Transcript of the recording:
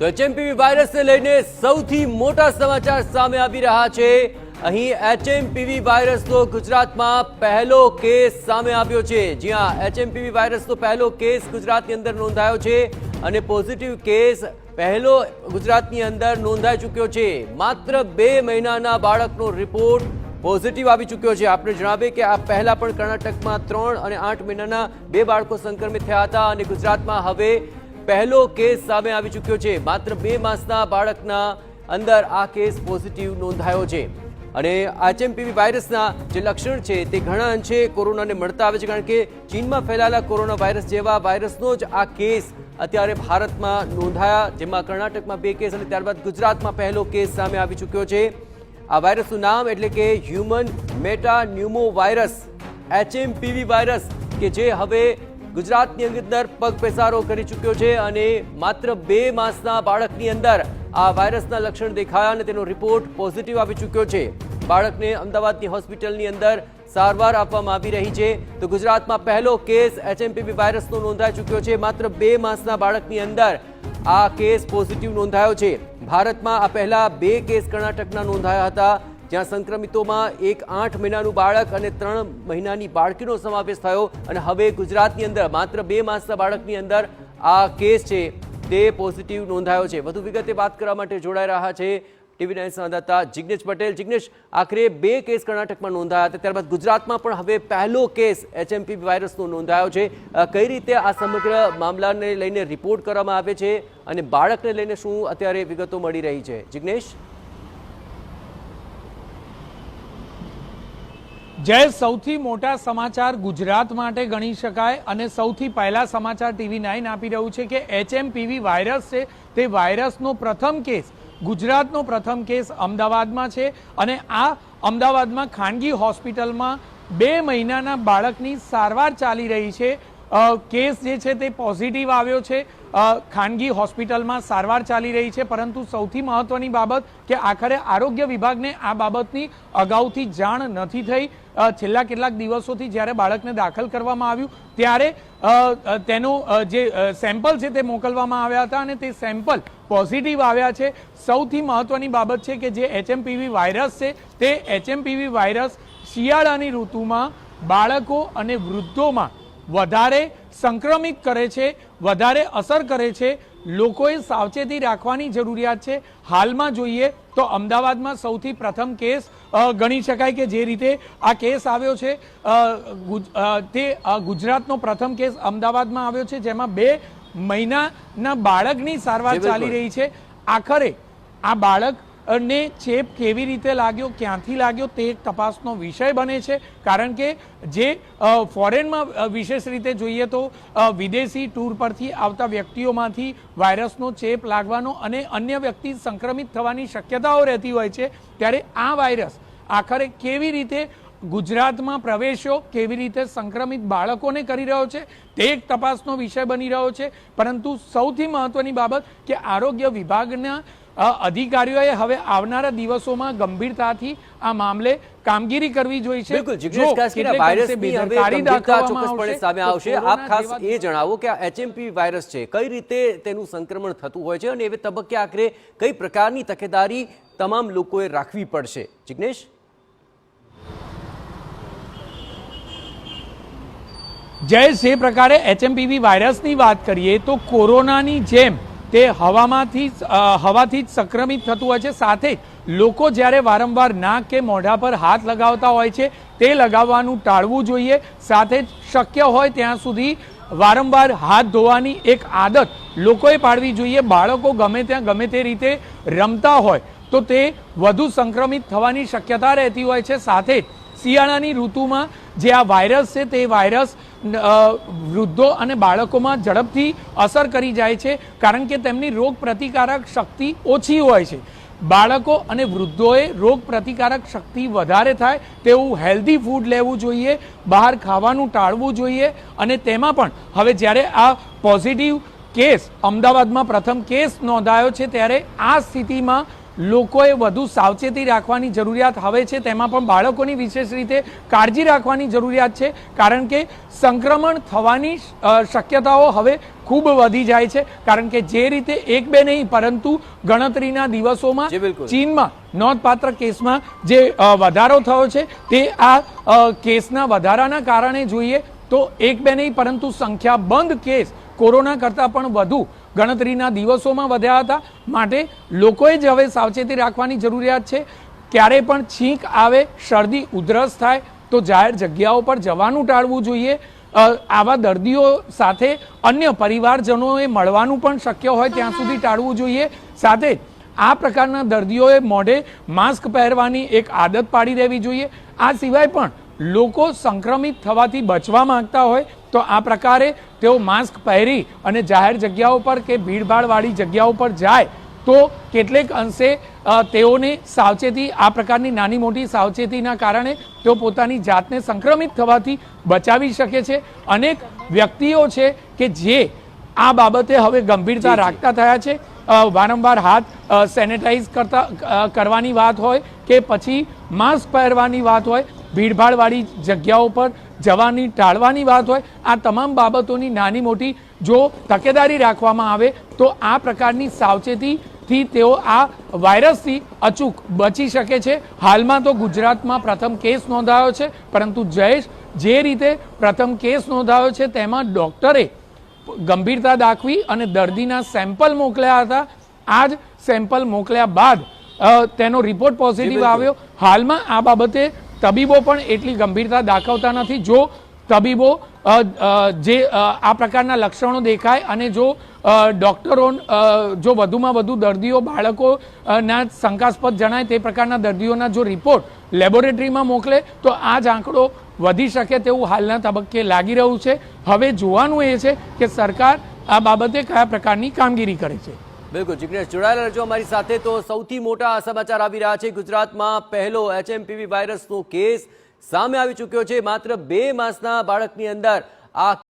તો એચએમપીવી વાયરસને લઈને સૌથી મોટા સમાચાર સામે આવી રહ્યા છે। અહીં એચએમપીવી વાયરસનો ગુજરાતમાં પહેલો કેસ સામે આવ્યો છે। જી હા, એચએમપીવી વાયરસનો પહેલો કેસ ગુજરાતની અંદર નોંધાયો છે અને પોઝિટિવ કેસ પહેલો ગુજરાતની અંદર નોંધાઈ ચૂક્યો છે। માત્ર 2 મહિનાના બાળકનો રિપોર્ટ પોઝિટિવ આવી ચૂક્યો છે। આપણે જણાવીએ કે આ પહેલા પણ કર્ણાટકમાં 3 અને 8 મહિનાના 2 બાળકો સંક્રમિત થયા હતા અને ગુજરાતમાં હવે પહેલો કેસ સામે આવી ચૂક્યો છે। માત્ર 2 માસના બાળકના અંદર આ કેસ પોઝિટિવ નોંધાયો છે અને એચએમપીવી વાયરસના જે લક્ષણ છે તે ઘણા અંશે કોરોનાને મળતા આવે છે, કારણ કે ચીનમાં ફેલાયેલા કોરોના વાયરસ જેવા વાયરસનો જ આ કેસ અત્યારે ભારતમાં નોંધાયા, જેમાં કર્ણાટકમાં 2 કેસ અને ત્યારબાદ ગુજરાતમાં પહેલો કેસ સામે આવી ચૂક્યો છે। આ વાયરસનું નામ એટલે કે હ્યુમન મેટાન્યુમો વાયરસ, એચએમપીવી વાયરસ, કે જે હવે ગુજરાતની અંદર પગ પેસારો કરી ચૂક્યો છે અને માત્ર 2 માસના બાળકની અંદર આ વાયરસના લક્ષણ દેખાયા અને તેનો રિપોર્ટ પોઝિટિવ આવી ચૂક્યો છે। બાળકને અમદાવાદની હોસ્પિટલની અંદર સારવાર આપવામાં આવી રહી છે। તો ગુજરાતમાં પહેલો કેસ એચએમપીવી વાયરસનો નોંધાઈ ચૂક્યો છે। માત્ર 2 માસના બાળકની અંદર આ કેસ પોઝિટિવ નોંધાયો છે। ભારતમાં આ પહેલા 2 કેસ કર્ણાટકના નોંધાયા હતા, જ્યાં સંક્રમિતોમાં એક 8 મહિનાનું બાળક અને 3 મહિનાની બાળકીનો સમાવેશ થયો અને હવે ગુજરાતની અંદર માત્ર 2 માસના બાળકની અંદર આ કેસ છે તે પોઝિટિવ નોંધાયો છે। વધુ વિગતે વાત કરવા માટે જોડાઈ રહ્યા છે TV9 સંવાદદાતા જિગ્નેશ પટેલ। જિગ્નેશ, આખરે 2 કેસ કર્ણાટકમાં નોંધાયા હતા, ત્યારબાદ ગુજરાતમાં પણ હવે પહેલો કેસ એચએમપીવી વાયરસનો નોંધાયો છે। કઈ રીતે આ સમગ્ર મામલાને લઈને રિપોર્ટ કરવામાં આવે છે અને બાળકને લઈને શું અત્યારે વિગતો મળી રહી છે? જિગ્નેશ, જય, સૌથી મોટા સમાચાર ગુજરાત માટે ગણી શકાય અને સૌથી પહેલા સમાચાર TV9 આપી રહ્યું છે કે એચએમપીવી વાયરસ છે તે વાયરસનો પ્રથમ કેસ, ગુજરાતનો પ્રથમ કેસ અમદાવાદમાં છે અને આ અમદાવાદમાં ખાનગી હોસ્પિટલમાં 2 મહિનાના બાળકની સારવાર ચાલી રહી છે। કેસ જે છે તે પોઝિટિવ આવ્યો છે, ખાનગી હોસ્પિટલમાં સારવાર ચાલી રહી છે, પરંતુ સૌથી મહત્વની બાબત કે આખરે આરોગ્ય વિભાગને આ બાબતની અગાઉથી જાણ નથી થઈ। છેલ્લા કેટલાક દિવસોથી જ્યારે બાળકને દાખલ કરવામાં આવ્યું ત્યારે તેનું જે સેમ્પલ છે તે મોકલવામાં આવ્યા હતા અને તે સેમ્પલ પોઝિટિવ આવ્યા છે। સૌથી મહત્વની બાબત છે કે જે એચએમપીવી વાયરસ છે તે એચએમપીવી વાયરસ શિયાળાની ઋતુમાં બાળકો અને વૃદ્ધોમાં વધારે સંક્રમિત કરે છે, વધારે અસર કરે છે। લોકોએ સાવચેતી રાખવાની જરૂરિયાત છે। હાલમાં જોઈએ તો અમદાવાદમાં સૌથી પ્રથમ કેસ ગણી શકાય કે જે રીતે આ કેસ આવ્યો છે તે ગુજરાતનો પ્રથમ કેસ અમદાવાદમાં આવ્યો છે, જેમાં 2 મહિનાના બાળકની સારવાર ચાલી રહી છે। આખરે આ બાળકને ચેપ કેવી રીતે લાગ્યો, ક્યાંથી લાગ્યો તે એક તપાસનો વિષય બને છે, કારણ કે જે ફોરેનમાં વિશેષ રીતે જોઈએ તો વિદેશી ટૂર પરથી આવતા વ્યક્તિઓમાંથી વાયરસનો ચેપ લાગવાનો અને અન્ય વ્યક્તિ સંક્રમિત થવાની શક્યતાઓ રહેતી હોય છે। ત્યારે આ વાયરસ આખરે કેવી રીતે ગુજરાતમાં પ્રવેશ્યો, કેવી રીતે સંક્રમિત બાળકોને કરી રહ્યો છે તે એક તપાસનો વિષય બની રહ્યો છે। પરંતુ સૌથી મહત્વની બાબત કે આરોગ્ય વિભાગના અધિકારીઓએ હવે આવનારા દિવસોમાં ગંભીરતાથી આ મામલે કામગીરી કરવી જોઈએ। બિલકુલ જિગ્નેશ, ખાસ કરીને વાયરસની હવે ગંભીરતા ચોક્કસપણે સામે આવશે। આપ ખાસ એ જણાવો કે આ એચએમપીવી વાયરસ છે કઈ રીતે તેનું સંક્રમણ થતું હોય છે અને એ તબક્કે આખરે કઈ પ્રકારની તકેદારી તમામ લોકોએ રાખવી પડશે? જિગ્નેશ, જય, જે પ્રકારે એચએમપીવી વાયરસની વાત કરીએ તો કોરોનાની જેમ તે હવાથી જ સંક્રમિત થતું હોય છે। સાથે લોકો જ્યારે વારંવાર નાક કે મોઢા પર હાથ લગાવતા હોય છે તે લગાવવાનું ટાળવું જોઈએ। સાથે જ શક્ય હોય ત્યાં સુધી વારંવાર હાથ ધોવાની એક આદત લોકોએ પાડવી જોઈએ। બાળકો ગમે ત્યાં ગમે તે રીતે રમતા હોય તો તે વધુ સંક્રમિત થવાની શક્યતા રહેતી હોય છે। સાથે જ શિયાળાની ઋતુમાં જે આ વાયરસ છે તે વાયરસ વૃદ્ધો અને બાળકોમાં ઝડપથી અસર કરી જાય છે, કારણ કે તેમની રોગ પ્રતિકારક શક્તિ ઓછી હોય છે। બાળકો અને વૃદ્ધોએ રોગ પ્રતિકારક શક્તિ વધારે થાય તેવું હેલ્ધી ફૂડ લેવું જોઈએ, બહાર ખાવાનું ટાળવું જોઈએ અને તેમાં પણ હવે જ્યારે આ પોઝિટિવ કેસ અમદાવાદમાં પ્રથમ કેસ નોંધાયો છે ત્યારે આ સ્થિતિમાં લોકોએ વધુ સાવચેતી રાખવાની જરૂરિયાત હવે છે, તેમાં પણ બાળકોની વિશેષ રીતે કાળજી રાખવાની જરૂરિયાત છે, કારણ કે સંક્રમણ થવાની શક્યતાઓ હવે ખૂબ વધી જાય છે, કારણ કે જે રીતે એક બે નહીં પરંતુ ગણતરીના દિવસોમાં ચીનમાં નોંધપાત્ર કેસમાં જે વધારો થયો છે તે આ કેસના વધારાના કારણે જોઈએ તો એક બે નહીં પરંતુ સંખ્યાબંધ કેસ કોરોના કરતાં પણ વધુ ગણતરીના દિવસોમાં વધ્યા હતા. માટે લોકોએ જ હવે સાવચેતી રાખવાની જરૂરિયાત છે. ક્યારે પણ છીંક આવે, શરદી ઉધરસ થાય તો જાહેર જગ્યાઓ પર જવાનું ટાળવું જોઈએ. આવા દર્દીઓ સાથે અન્ય પરિવારજનોએ મળવાનું પણ શક્ય હોય ત્યાં સુધી ટાળવું જોઈએ. સાથે આ પ્રકારના દર્દીઓએ મોઢે માસ્ક પહેરવાની એક આદત પાડી દેવી જોઈએ. આ સિવાય પણ લોકો સંક્રમિત થવાથી બચવા માંગતા હોય તો આ પ્રકારે તેઓ માસ્ક પહેરી અને જાહેર જગ્યાઓ પર કે ભીડભાડવાળી જગ્યાઓ પર જાય તો કેટલેક અંશે તેઓને સાવચેતી, આ પ્રકારની નાની મોટી સાવચેતીના કારણે તેઓ પોતાની જાતને સંક્રમિત થવાથી બચાવી શકે છે. અનેક વ્યક્તિઓ છે કે જે આ બાબતે હવે ગંભીરતા રાખતા થયા છે. વારંવાર હાથ સેનેટાઈઝ કરવાની વાત હોય કે પછી માસ્ક પહેરવાની વાત હોય, ભીડભાડવાળી જગ્યાઓ પર જવાની ટાળવાની વાત હોય, આ તમામ બાબતોની નાની મોટી જો તકેદારી રાખવામાં આવે તો આ પ્રકારની સાવચેતીથી તેઓ આ વાયરસથી અચૂક બચી શકે છે. હાલમાં તો ગુજરાતમાં પ્રથમ કેસ નોંધાયો છે, પરંતુ જયેશ, જે રીતે પ્રથમ કેસ નોંધાયો છે તેમાં ડોક્ટરે ગંભીરતા દાખવી અને દર્દીના સેમ્પલ મોકલ્યા હતા. આ જ સેમ્પલ મોકલ્યા બાદ તેનો રિપોર્ટ પોઝિટિવ આવ્યો. હાલમાં આ બાબતે તબીબો પણ એટલી ગંભીરતા દાખવતા નથી. જો તબીબો જે આ પ્રકારના લક્ષણો દેખાય અને જો ડોક્ટરો જો વધુમાં વધુ દર્દીઓ બાળકોના શંકાસ્પદ જણાય તે પ્રકારના દર્દીઓના જો રિપોર્ટ લેબોરેટરીમાં મોકલે તો આ જ આંકડો વધી શકે તેવું હાલના તબક્કે લાગી રહ્યું છે. હવે જોવાનું એ છે કે સરકાર આ બાબતે કયા પ્રકારની કામગીરી કરે છે. બિલકુલ જિગ્નેશ, જોડાયેલા રહેજો અમારી સાથે. તો સૌથી મોટા સમાચાર આવી રહ્યા છે. ગુજરાતમાં પહેલો HMPV વાયરસનો કેસ સામે આવી ચૂક્યો છે. માત્ર 2 માસના બાળકની અંદર આ